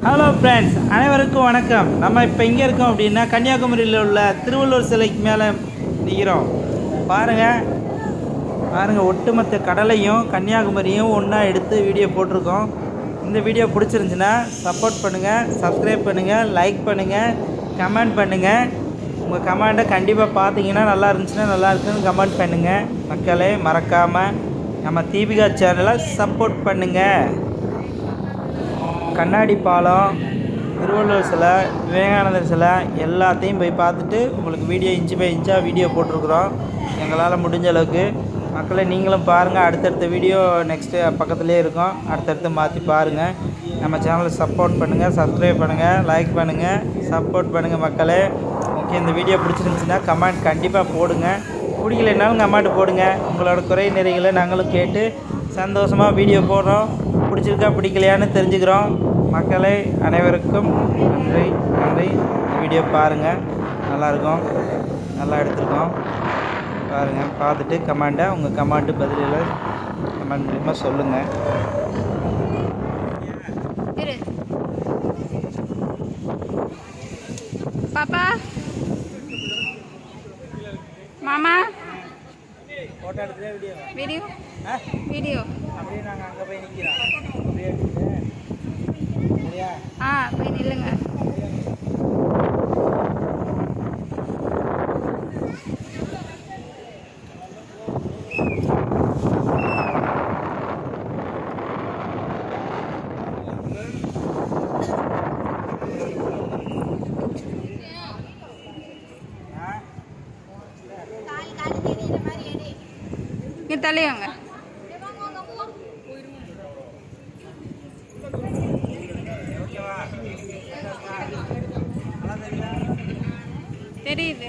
Hello friends, அனைவருக்கும் வணக்கம். நம்ம இப்போ எங்கே இருக்கோம் அப்படின்னா கன்னியாகுமரியில் உள்ள திருவள்ளுவர் சிலைக்கு மேலே நிற்கிறோம். பாருங்கள், ஒட்டுமொத்த கடலையும் கன்னியாகுமரியும் ஒன்றா எடுத்து வீடியோ போட்டிருக்கோம். இந்த வீடியோ பிடிச்சிருந்துச்சின்னா சப்போர்ட் பண்ணுங்கள், சப்ஸ்கிரைப் பண்ணுங்கள், லைக் பண்ணுங்கள், கமெண்ட் பண்ணுங்கள். உங்கள் கமெண்ட்டை கண்டிப்பாக பார்த்தீங்கன்னா நல்லா இருந்துச்சுன்னா நல்லா இருக்குன்னு கமெண்ட் பண்ணுங்கள். மக்களே, மறக்காமல் நம்ம தீபிகா சேனலை சப்போர்ட் பண்ணுங்கள். கண்ணாடி பாலம், திருவள்ளுவர் சிலை, விவேகானந்தர் சிலை எல்லாத்தையும் போய் பார்த்துட்டு உங்களுக்கு வீடியோ இன்ச்சு பை இன்ச்சாக வீடியோ போட்டிருக்குறோம். எங்களால் முடிஞ்ச அளவுக்கு. மக்களை நீங்களும் பாருங்கள். அடுத்தடுத்த வீடியோ நெக்ஸ்ட்டு பக்கத்துலேயே இருக்கும். அடுத்தடுத்து மாற்றி பாருங்கள். நம்ம சேனலை சப்போர்ட் பண்ணுங்கள், சப்ஸ்கிரைப் பண்ணுங்கள், லைக் பண்ணுங்கள், சப்போர்ட் பண்ணுங்கள் மக்களே. ஓகே, இந்த வீடியோ பிடிச்சிருந்துச்சின்னா கமெண்ட் கண்டிப்பாக போடுங்க. பிடிக்கலைன்னாலும் கமெண்ட் போடுங்க. உங்களோட குறை நிறைகளை நாங்களும் கேட்டு சந்தோஷமாக வீடியோ போடுறோம். பிடிச்சிருக்கா பிடிக்கலையான்னு தெரிஞ்சுக்கிறோம். மக்களை அனைவருக்கும் நன்றி. இந்த வீடியோ பாருங்கள், நல்லாயிருக்கும், நல்லா எடுத்துருக்கோம். பாருங்கள், பார்த்துட்டு கமெண்ட்டை உங்கள் கமெண்ட்டு பதிலில் கமெண்ட் மூலியமாக சொல்லுங்கள். பாப்பா, மாமா, ஃபோட்டோ எடுத்துகிட்டே வீடியோ வீடியோ அப்படியே நாங்கள் அங்கே போய் நிற்கிறோம். அப்படியே எடுத்துக்கிட்டு சரியா? போய் நில்லுங்க. இங்கே தள்ளியாங்க. தெரியுது.